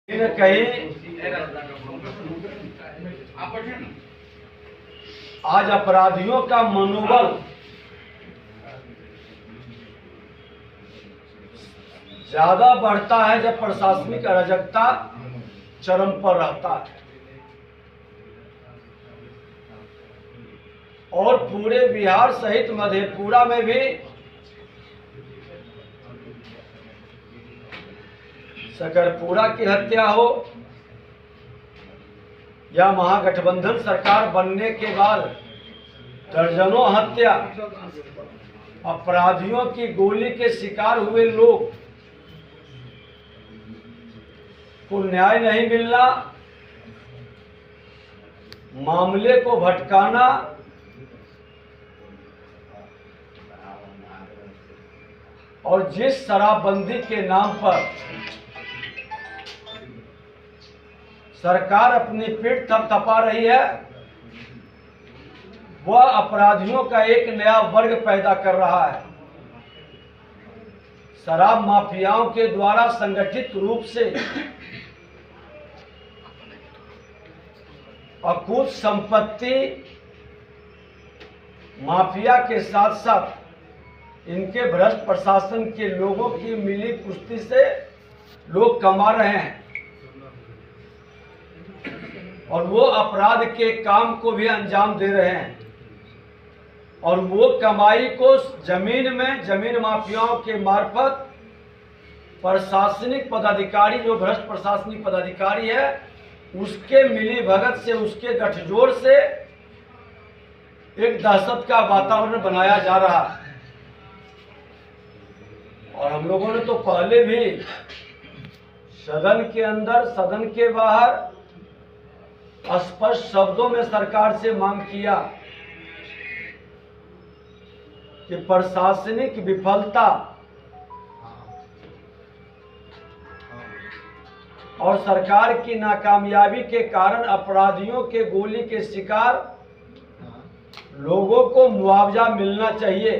कहीं आज अपराधियों का मनोबल ज्यादा बढ़ता है जब प्रशासनिक अराजकता चरम पर रहता है और पूरे बिहार सहित मधेपुरा में भी शकरपुरा की हत्या हो या महागठबंधन सरकार बनने के बाद दर्जनों हत्या, अपराधियों की गोली के शिकार हुए लोग को न्याय नहीं मिलना, मामले को भटकाना और जिस शराबबंदी के नाम पर सरकार अपनी पीठ थपथपा रही है, वह अपराधियों का एक नया वर्ग पैदा कर रहा है। शराब माफियाओं के द्वारा संगठित रूप से अकूत संपत्ति माफिया के साथ साथ इनके भ्रष्ट प्रशासन के लोगों की मिली कुश्ती से लोग कमा रहे हैं और वो अपराध के काम को भी अंजाम दे रहे हैं और वो कमाई को जमीन माफियाओं के मार्फत प्रशासनिक पदाधिकारी, जो भ्रष्ट प्रशासनिक पदाधिकारी है, उसके मिली भगत से, उसके गठजोड़ से एक दहशत का वातावरण बनाया जा रहा है। और हम लोगों ने तो पहले भी सदन के अंदर, सदन के बाहर स्पष्ट शब्दों में सरकार से मांग किया कि प्रशासनिक विफलता और सरकार की नाकामयाबी के कारण अपराधियों के गोली के शिकार लोगों को मुआवजा मिलना चाहिए,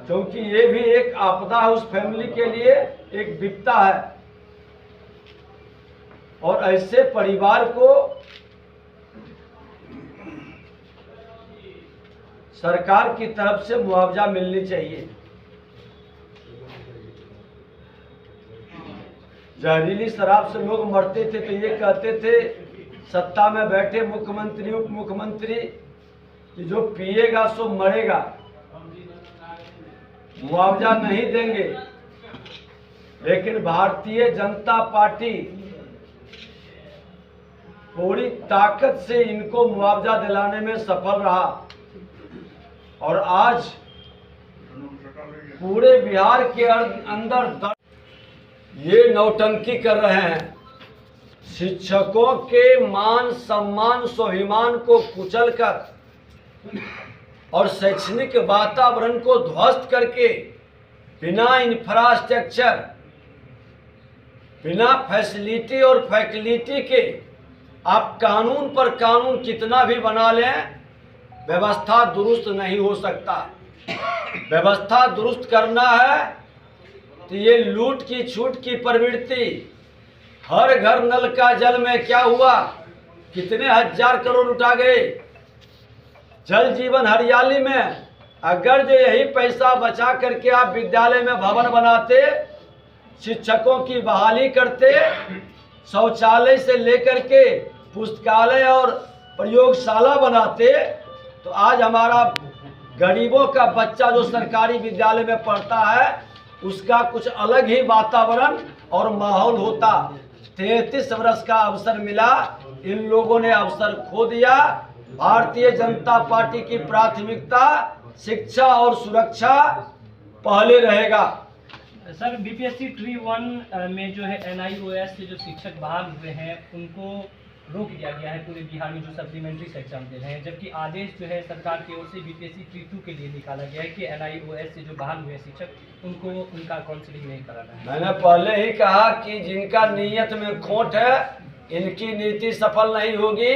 क्योंकि ये भी एक आपदा है, उस फैमिली के लिए एक विपदा है और ऐसे परिवार को सरकार की तरफ से मुआवजा मिलनी चाहिए। जहरीली शराब से लोग मरते थे तो ये कहते थे सत्ता में बैठे मुख्यमंत्री, उप मुख्यमंत्री कि जो पिएगा सो मरेगा, मुआवजा नहीं देंगे। लेकिन भारतीय जनता पार्टी पूरी ताकत से इनको मुआवजा दिलाने में सफल रहा और आज पूरे बिहार के अंदर ये नौटंकी कर रहे हैं। शिक्षकों के मान सम्मान स्वाभिमान को कुचलकर और शैक्षणिक वातावरण को ध्वस्त करके बिना इंफ्रास्ट्रक्चर, बिना फैसिलिटी और फैकल्टी के आप कानून पर कानून कितना भी बना लें, व्यवस्था दुरुस्त नहीं हो सकता। व्यवस्था दुरुस्त करना है तो ये लूट की छूट की प्रवृत्ति, हर घर नल का जल में क्या हुआ, कितने हजार करोड़ उठा गए। जल जीवन हरियाली में अगर जो यही पैसा बचा करके आप विद्यालय में भवन बनाते, शिक्षकों की बहाली करते, शौचालय से लेकर के पुस्तकालय और प्रयोगशाला बनाते, तो आज हमारा गरीबों का बच्चा जो सरकारी विद्यालय में पढ़ता है उसका कुछ अलग ही वातावरण और माहौल होता। 33 वर्ष का अवसर मिला, इन लोगों ने अवसर खो दिया। भारतीय जनता पार्टी की प्राथमिकता शिक्षा और सुरक्षा पहले रहेगा। सर, बीपीएससी ट्री 1 में जो है NIOS से जो शिक्षक बहाल हुए हैं उनको रोक दिया गया है पूरे बिहार में, जो सप्लीमेंट्री से एग्जाम दे रहे हैं, जबकि आदेश जो है सरकार की ओर से बीपीएससी ट्री 2 के लिए निकाला गया है कि NIOS से जो बहाल हुए शिक्षक उनको उनका काउंसलिंग नहीं कराना है। मैंने पहले ही कहा कि जिनका नीयत में खोट है, इनकी नीति सफल नहीं होगी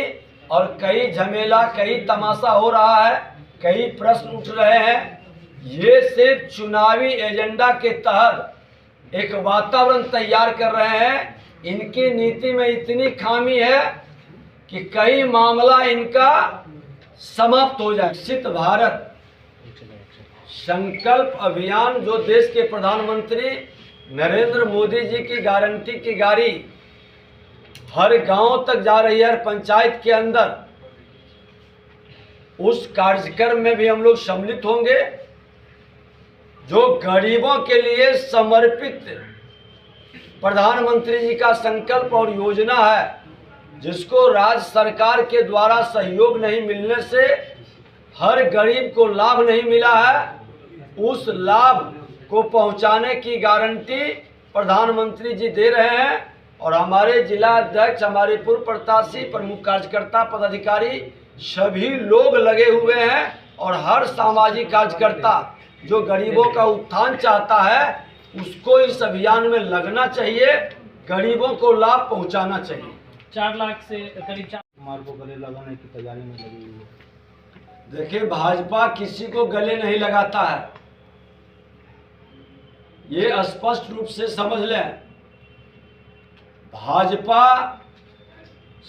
और कई झमेला, कई तमाशा हो रहा है, कई प्रश्न उठ रहे हैं। ये सिर्फ चुनावी एजेंडा के तहत एक वातावरण तैयार कर रहे हैं। इनकी नीति में इतनी खामी है कि कई मामला इनका समाप्त हो जाए। विकसित भारत संकल्प अभियान जो देश के प्रधानमंत्री नरेंद्र मोदी जी की गारंटी की गाड़ी हर गांव तक जा रही है, हर पंचायत के अंदर, उस कार्यक्रम में भी हम लोग सम्मिलित होंगे। जो गरीबों के लिए समर्पित प्रधानमंत्री जी का संकल्प और योजना है, जिसको राज्य सरकार के द्वारा सहयोग नहीं मिलने से हर गरीब को लाभ नहीं मिला है, उस लाभ को पहुंचाने की गारंटी प्रधानमंत्री जी दे रहे हैं। और हमारे जिला अध्यक्ष, हमारे पूर्व प्रत्याशी, प्रमुख कार्यकर्ता, पदाधिकारी सभी लोग लगे हुए हैं। और हर सामाजिक कार्यकर्ता जो गरीबों का उत्थान चाहता है, उसको इस अभियान में लगना चाहिए, गरीबों को लाभ पहुंचाना चाहिए। 4 लाख से करीब 4 कुमार को गले लगाने की तैयारी में लगी हुई है। देखिए, भाजपा किसी को गले नहीं लगाता है, ये स्पष्ट रूप से समझ लें। भाजपा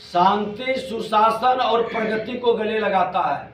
शांति, सुशासन और प्रगति को गले लगाता है।